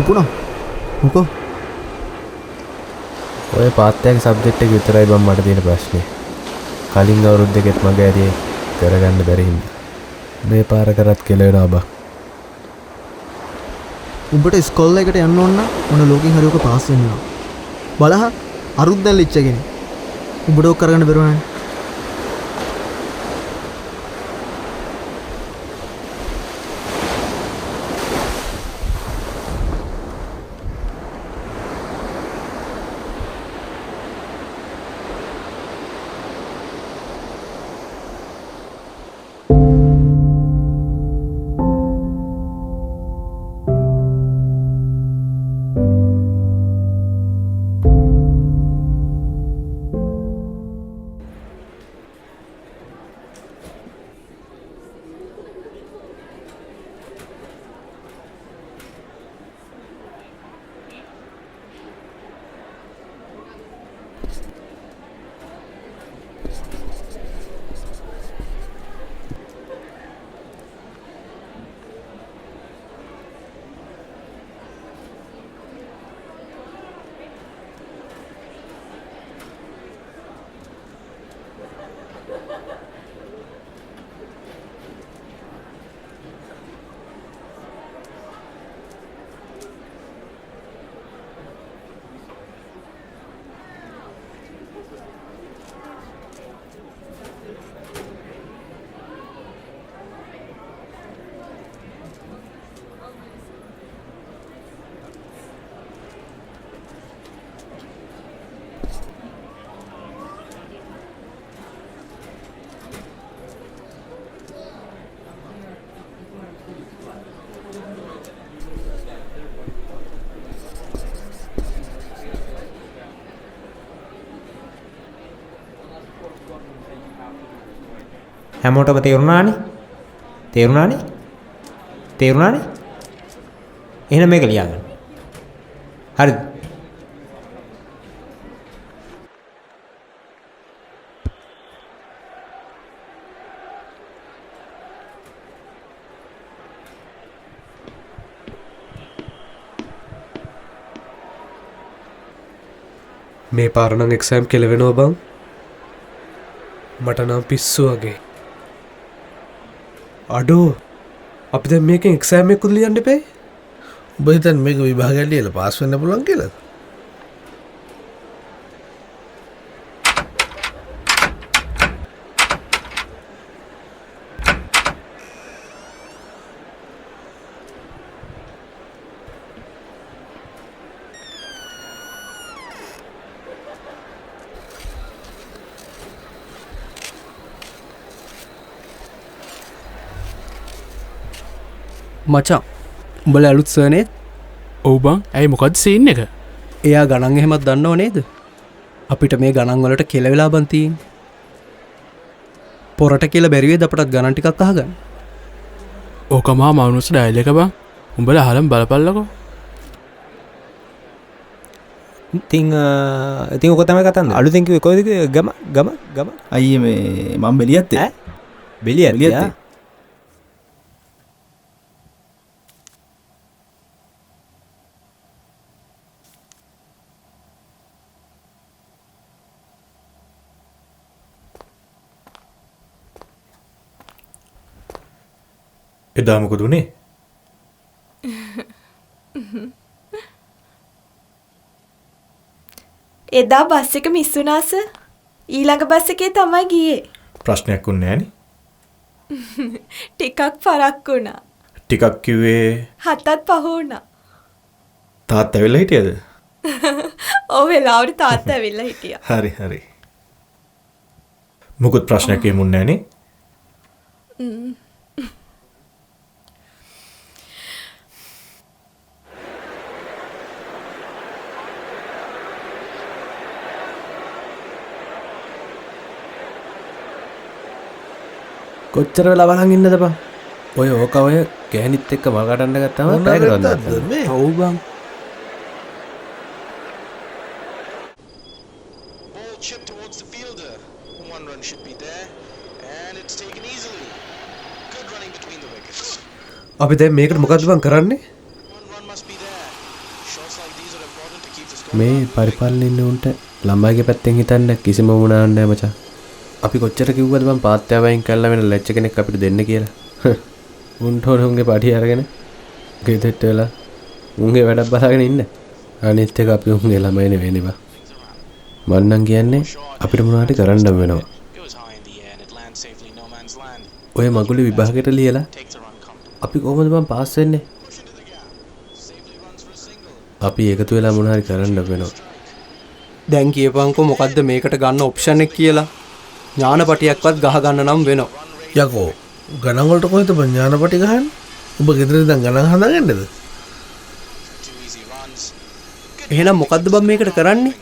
කිපුණා මොකෝ ඔය පාත්තයක සබ්ජෙක්ට් එක විතරයි බම් මට තියෙන ප්‍රශ්නේ. කලින් අවුරුදු දෙකෙත් මගේ ඇරියේ කරගන්න බැරි හින්දා. මේ පාර කරත් කෙලවෙනවා බා. උඹට ස්කෝල් එකට යන්න ඕන නම් මොන ලෝකෙන් හරි ඔක පාස් වෙන්න ඕන. බලහ අරුත් දැන් ලිච්චගෙන. උඹට ඔක් කරගන්න බැරුව නැහැ. හැමෝටම තේරුණානේ? එහෙනම් මේක ලියාගන්න. හරිද? මේ පාර නම් එක්සෑම් කෙලවෙනවා බං. මට නම් පිස්සු වගේ. අඩෝ අපි දැන් මේකෙන් එක්සෑම් එකකුත් ලියන්න එපේ. ඔබ හිතන්නේ මේක විභාගයක් ලියලා පාස් වෙන්න පුළුවන් කියලා? මචං උඹලා අලුත් සර් නේද? ඔව් බං. ඇයි මොකද්ද සීන් එක? එයා ගණන් එහෙමත් දන්නව නේද? අපිට මේ ගණන් වලට කෙල වෙලා බන් තියෙන්නේ. පොරට කියලා බැරි වේද අපටත් ගණන් ටිකක් අහගන්න. ඕක මහා මවුනුස් ඩයල් එක බං. උඹලා අහලම බලපල්ලකෝ. ඉතින් ඔක තමයි කතන්දර. අලුතෙන් කිව්වේ කොයිද ගම අයියේ මේ මම බෙලියත් ඈ බෙලියත් එදා මොකද උනේ? එදා බස් එක මිස් වුණා සර්. ඊළඟ බස් එකේ තමයි ගියේ. ප්‍රශ්නයක් වුණේ නෑනේ. ටිකක් පරක් වුණා. ටිකක් කිව්වේ 7ත් පහ වුණා. තාත්තා ඇවිල්ලා හිටියද? ඔව් වෙලාවට තාත්තා ඇවිල්ලා හිටියා. හරි. මොකද ප්‍රශ්නයක් එමුන්නේ නෑනේ. කොච්චර වෙලා බලන් ඉන්නද බං? ඔය ඕක ඔය ගෑනිත් එක්ක මල් කඩන්න ගත්තම පැය කරවන්න. ඔව් බං. අපි දැන් මේකට මොකද්ද බං කරන්නේ? මේ පරිපාලන ඉන්න උන්ට ළමයිගේ පැත්තෙන් හිතන්න කිසිම වුණාවක් නැහැ මචං. අපි කොච්චර කිව්වද බං පාත්‍යාවයින් කළා වෙන ලැජ්ජ කෙනෙක් අපිට දෙන්න කියලා. උන්ට උන්ගේ පඩි අරගෙන ගෙදරට වෙලා උන්ගේ වැඩක් බලාගෙන ඉන්න. අනිත් එක අපි උන්ගේ ළමයි නෙවෙයි බං. මම නම් කියන්නේ අපිට මොනවාට කරන්න වෙනවා. ඔය මගුලි විභාගයට ලියලා අපි කොහොමද බං පාස් වෙන්නේ? අපි එකතු වෙලා මොනවා හරි කරන්න වෙනවා. දැන් කියපන්කෝ මොකද්ද මේකට ගන්න ඔප්ෂන් එක කියලා. ඥානපටියක්වත් ගහ ගන්න නම් වෙනවා. යකෝ ගණන් වලට කොහෙද බං ඥානපටි ගහන්නේ? ඔබ ගෙදර ඉඳන් ගණන් හදාගන්නද? එහෙනම් මොකද්ද බං මේකට කරන්නේ?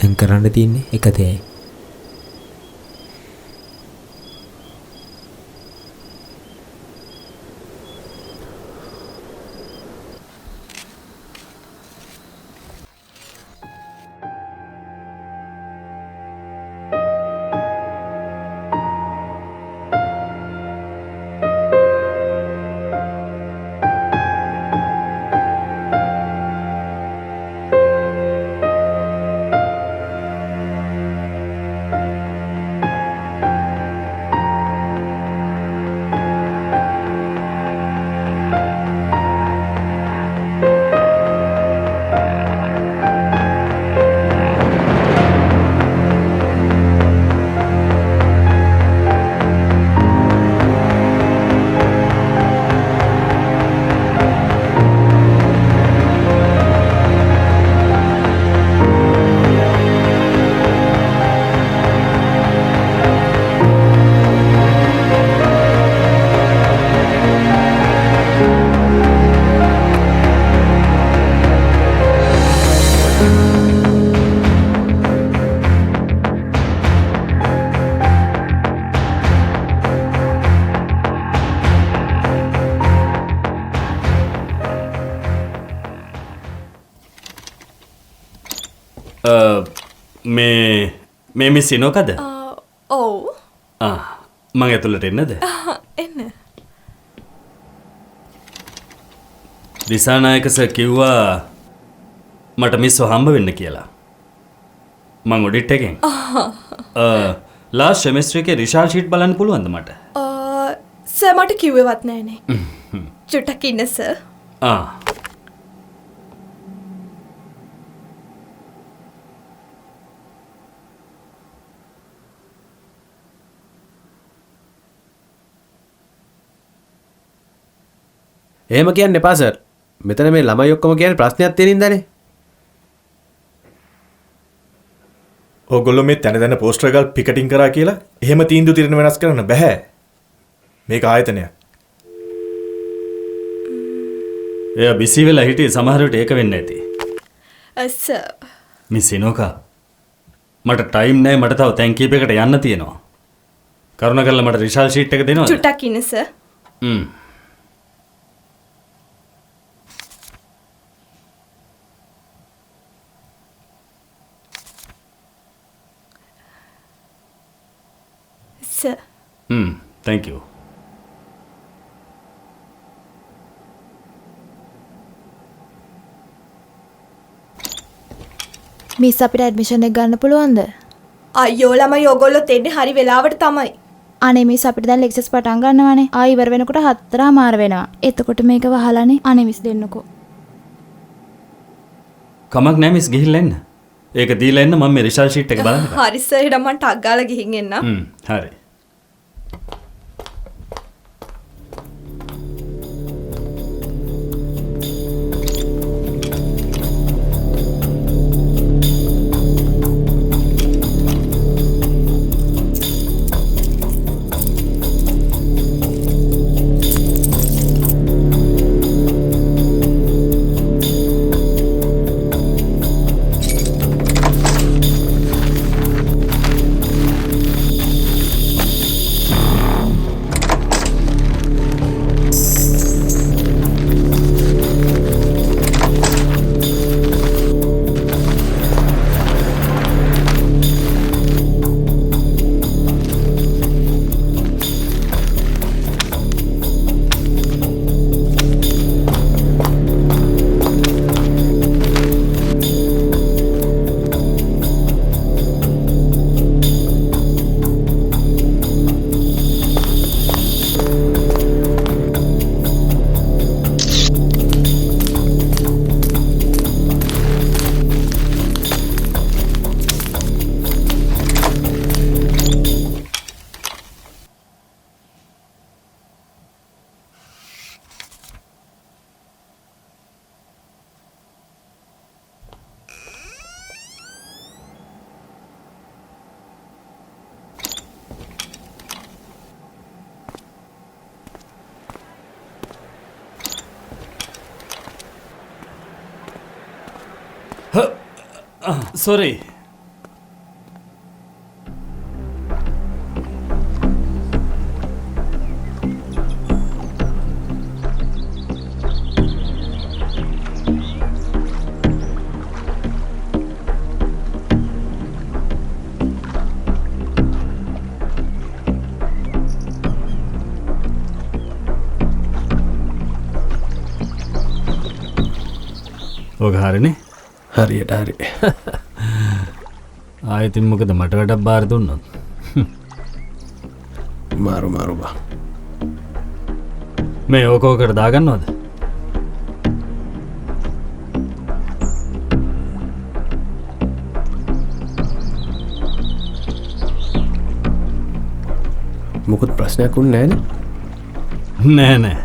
දැන් කරන්න තියෙන්නේ එක දෙයයි. මේ මිස් සිනෝකද? ඔව්. මං ඇතුළට එන්නද? එන්න. දිසානායක සර් කිව්වා මට මිස්ව හම්බ වෙන්න කියලා. මං ඔඩිට් එකෙන්. ලාස්ට් සෙමෙස්ටර් එකේ රිසල්ට් ෂීට් බලන්න පුළුවන්ද මට? සර් මට කිව්වෙවත් නෑනේ. චුට්ටක් ඉන්න සර්. එහෙම කියන්න එපා සර්. මෙතන මේ ළමයි ඔක්කොම කියන්නේ ප්‍රශ්නයක් තියෙන ඉඳනේ. ඕගොල්ලෝ මේ තැන තැන පෝස්ටර් එකක් පිකටින් කරා කියලා එහෙම තීන්දුව తీරන වෙනස් කරන්න බෑ. මේක ආයතනයක්. එයා බිසි වෙලා හිටියේ සමහර විට ඒක වෙන්න ඇති. සර්. මිස් සිනෝකා මට ටයිම් නැහැ මට තව තැන් කීපයකට යන්න තියෙනවා. කරුණාකරලා මට රිසල්ට් ෂීට් එක දෙනවද? චුට්ටක් ඉන්න sir. Sir. thank you. Miss අපිට ඇඩ්මිෂන් එක ගන්න පුළුවන්ද? අයියෝ ළමයි ඔයගොල්ලෝ එන්නේ හරි වෙලාවට තමයි. අනේ මිස් අපිට දැන් ලෙක්චර්ස් පටන් ගන්නවානේ. ආයි ඉවර වෙනකොට 4:00 වෙනවා. එතකොට මේක වහලානේ. අනේ මිස් දෙන්නකෝ. කමක් නෑ මිස් ගිහිල්ලා එන්න. ඒක දීලා එන්න මම මේ රිසල්ට් ෂීට් එක බලන්න. හරි සර් ඊට මම ටක් ගාලා ගිහින් එන්නම්. හරි. sorry. ඔග හරිනේ. හරියට හරි. ආයෙත් මොකද මට වැඩක් බාර දුන්නොත්? මාරු බා. මේ ඕකෝකට දාගන්නවද? මොකුත් ප්‍රශ්නයක් උන්නේ නෑ නෑ.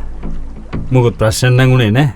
මොකුත් ප්‍රශ්න නම් උනේ නෑ.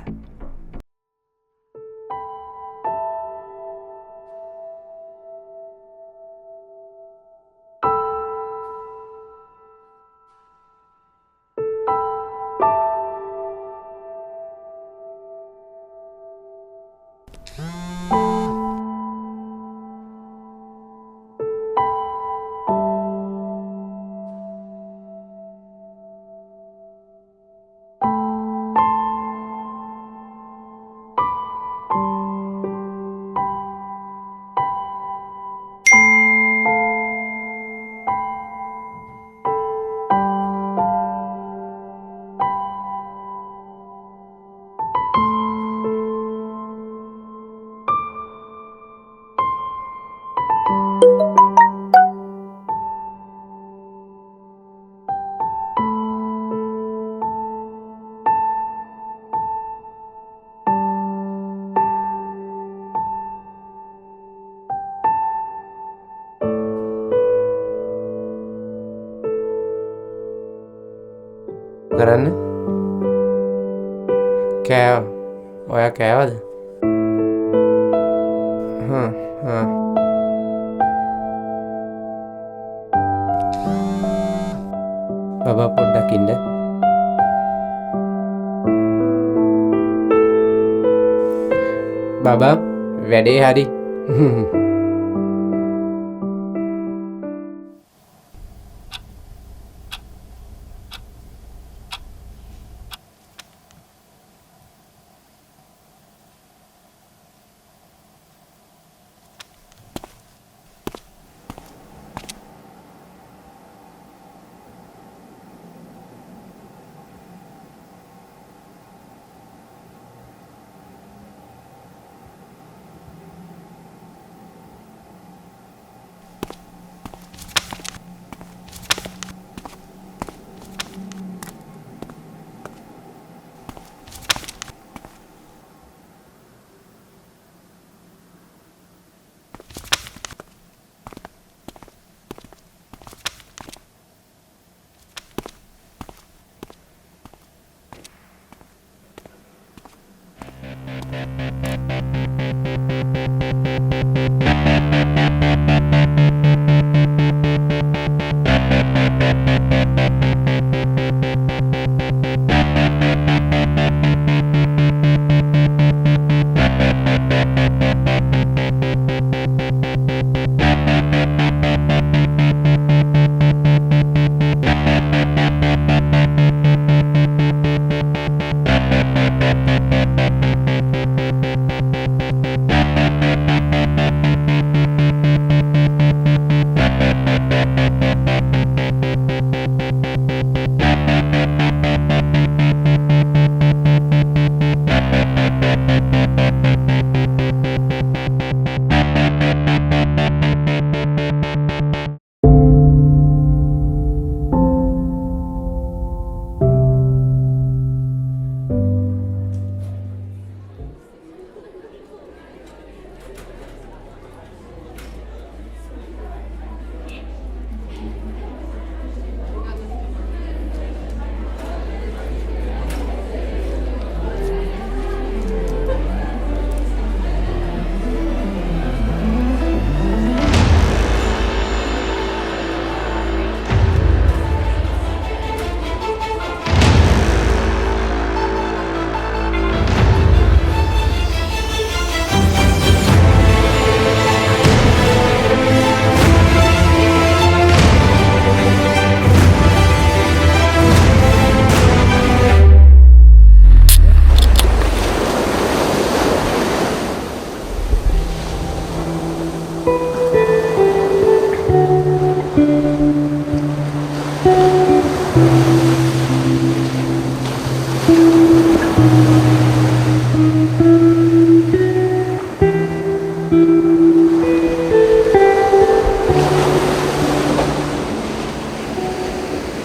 කරන්න කෑව ඔයා කෑවද? බබා පොඩ්ඩක් ඉන්න. බබා වැඩේ හරි.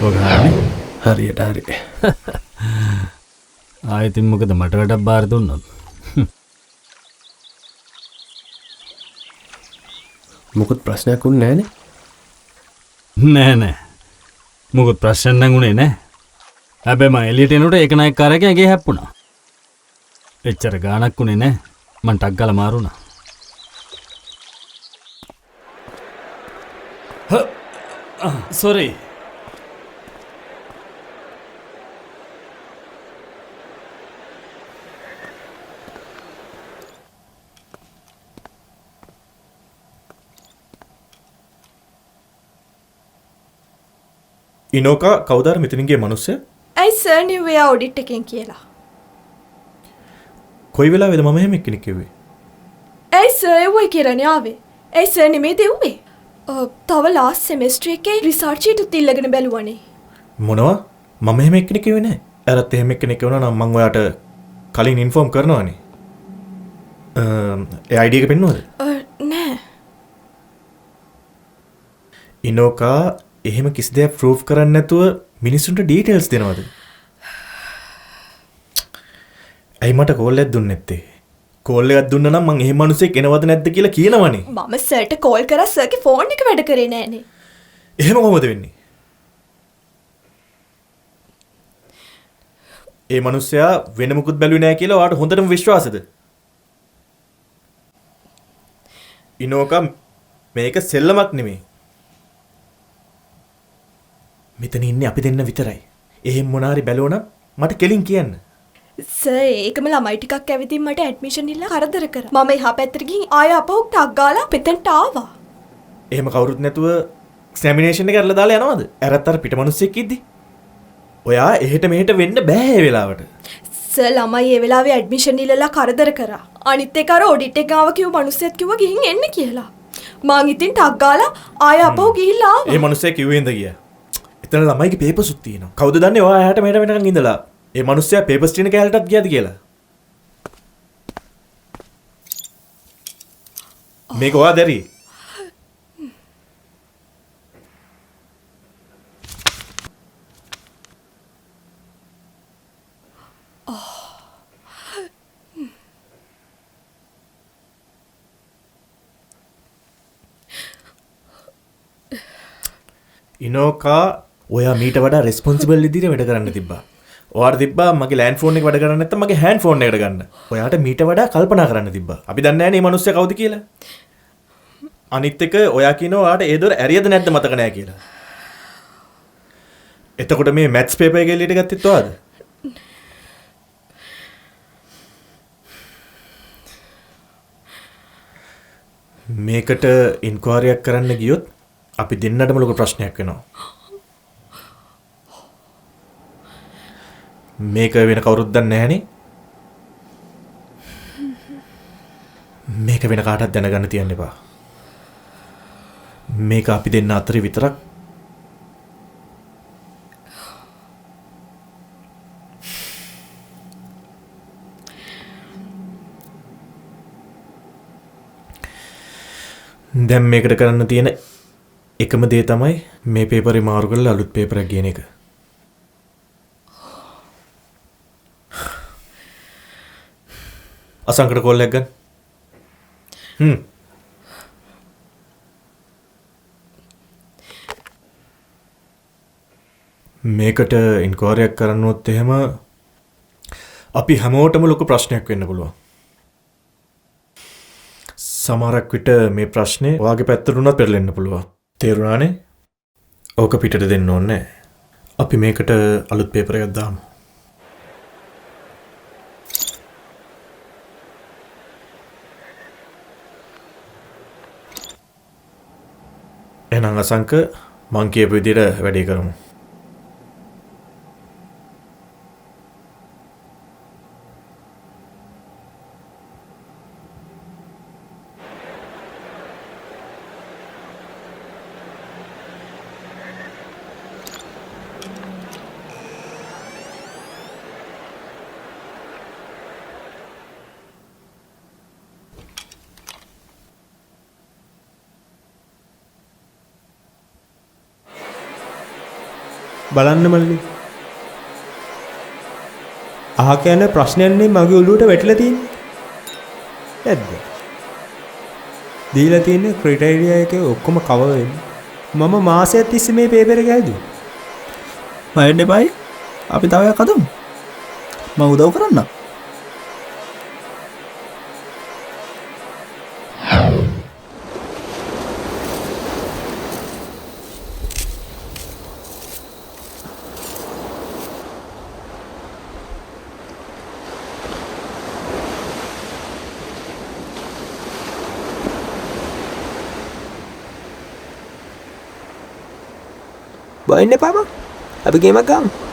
ඔගහරනේ හරියට හරි. ආයතින් මොකද මට වැඩක් බාර දුන්නොත්. මොකුත් ප්‍රශ්නයක් වුණේ නැහනේ. නෑ මොකුත් ප්‍රශ්න නම් උනේ නෑ. හැබැයි මම එළියට එනකොට ඒක නයික් කාරකේ ඇගේ හැප්පුණා. එච්චර ගාණක් උනේ නෑ. මං ටක් ගාලා මාරුණා. සෝරි. ඉනෝකා කවුදාර මෙතනින්ගේ මනුස්සය? ඇයි සර් නිව්වේ ඔඩිට් එකෙන් කියලා. කොයි වෙලාවේද මම එහෙම කෙනෙක් කිව්වේ? ඇයි සර් එව්වයි කියලානේ ආවේ. ඇයි සර් නෙමේ දෙව්වේ. තව ලාස්ට් සෙමෙස්ටර් එකේ රිසර්ච් ෂීට් උත් ඉල්ලගෙන බැලුවානේ. මොනවා? මම එහෙම කෙනෙක් කිව්වේ නැහැ. අරත් එහෙම කෙනෙක් වුණා නම් මම ඔයාට කලින් ඉන්ෆෝම් කරනවානේ. ඒ ID එක පෙන්නුවද? නෑ. ඉනෝකා එහෙම කිසි දෙයක් ප්‍රූෆ් කරන්න නැතුව මිනිස්සුන්ට ඩීටේල්ස් දෙනවද? ඇයි මට කෝල් එකක් දුන්නේ නැත්තේ? කෝල් එකක් දුන්නා නම් මං එහෙම මිනිස්සෙක් එනවද නැද්ද කියලා කියනවනේ. මම සර්ට කෝල් කරා සර්ගේ ෆෝන් එක වැඩ කරේ නෑනේ. එහෙම කොහොමද වෙන්නේ? ඒ මිනිස්සයා වෙන මුකුත් බැලුවේ නැහැ කියලා ඔයාට හොඳටම විශ්වාසද? ඉනෝකා මේක සෙල්ලමක් නෙමෙයි. මෙතන ඉන්නේ අපි දෙන්න විතරයි. එහෙම මොනාරි බැලුවනම් මට කෙලින් කියන්න. සර් ඒකම ළමයි ටිකක් ඇවිදින් මට ඇඩ්මිෂන් ඉල්ල කරදර කරා. මම එහා පැත්තට ගිහින් ආය අපහු ටක් ගාලා මෙතනට ආවා. එහෙම කවුරුත් නැතුව එක්සැමිනේෂන් එක කරලා දාලා යනවද? ඇරත් අර පිට මිනිස්සෙක් ඉද්දි. ඔයා එහෙට මෙහෙට වෙන්න බෑ ඒ වෙලාවට. සර් ළමයි ඒ වෙලාවේ ඇඩ්මිෂන් ඉල්ලලා කරදර කරා. අනිත් එක අර ඔඩිට් එක ආව කිව්ව මිනිස්සෙක් කිව්වා ගිහින් එන්න කියලා. මං ඉතින් ටක් ගාලා ආය අපහු ගිහිල්ලා ආවා. ඒ මිනිස්සෙක් කිව්වෙන්ද ගියා. එතන ළමයිගේ පේපර්ස් උත් තියෙනවා. කවුද දන්නේ ඔයා එහාට මෙහෙට වෙනකන් ඉඳලා ඒ මිනිස්සයා පේපර්ස් තියෙන කැලටත් ගියාද කියලා? මේක ඔයා දැරි. ඉනෝකා ඔයා මීට වඩා රෙස්පොන්සිබල් විදිහට වැඩ කරන්න තිබ්බා. ඔයාට තිබ්බා මගේ ලෑන්ඩ් ෆෝන් එක වැඩ කරන්නේ නැත්නම් මගේ හෑන්ඩ් ෆෝන් එකට ගන්න. ඔයාට මීට වඩා කල්පනා කරන්න තිබ්බා. අපි දන්නේ නැහැ නේ මේ මිනිස්සයා කවුද කියලා. අනිත් එක ඔයා කියනවා ඔයාට ඒ දොර ඇරියද නැද්ද මතක නැහැ කියලා. එතකොට මේ මැත්ස් පේපර් එක එළියට ගත්තෙත් ඔයාද? මේකට ඉන්ක්වයරියක් කරන්න ගියොත් අපි දෙන්නටම ලොකු ප්‍රශ්නයක් වෙනවා. මේක වෙන කවුරුත් දන්නේ නැහනේ. මේක වෙන කාටවත් දැනගන්න තියන්න එපා. මේක අපි දෙන්න අතරේ විතරක්. දැන් මේකට කරන්න තියෙන එකම දේ තමයි මේ පේපරේ මාරු කරලා අලුත් පේපරයක් ගේන එක. අසංකට කෝල් එකක් ගන්න. මේකට ඉන්ක්වයරියක් කරන්නොත් එහෙම අපි හැමෝටම ලොකු ප්‍රශ්නයක් වෙන්න පුළුවන්. සමහරක් විට මේ ප්‍රශ්නේ ඔයාගේ පැත්තට උනත් පෙරලෙන්න පුළුවන්. තේරුණානේ? ඕක පිටට දෙන්න ඕනේ නැහැ. අපි මේකට අලුත් පේපර් එකක් දාමු. එහෙනම් අසංක මං කියපු විදිහට වැඩේ කරමු. බලන්න මල්ලි. අහ කියන ප්‍රශ්නයන්නේ මගේ ඔළුවට වැටිලා තියෙන්නේ. නැද්ද? දීලා තියෙන ක්‍රයිටීරියා එකේ ඔක්කොම කවර් වෙන්නේ. මම මාසයක් තිස්සේ මේ පේපර් එක හැදුවා. මම එන්නේපයි. අපි තව එකක් හදමු. මම උදව් කරන්නම්. බයින්න එපා බං. අපි ගේමක් ගමු.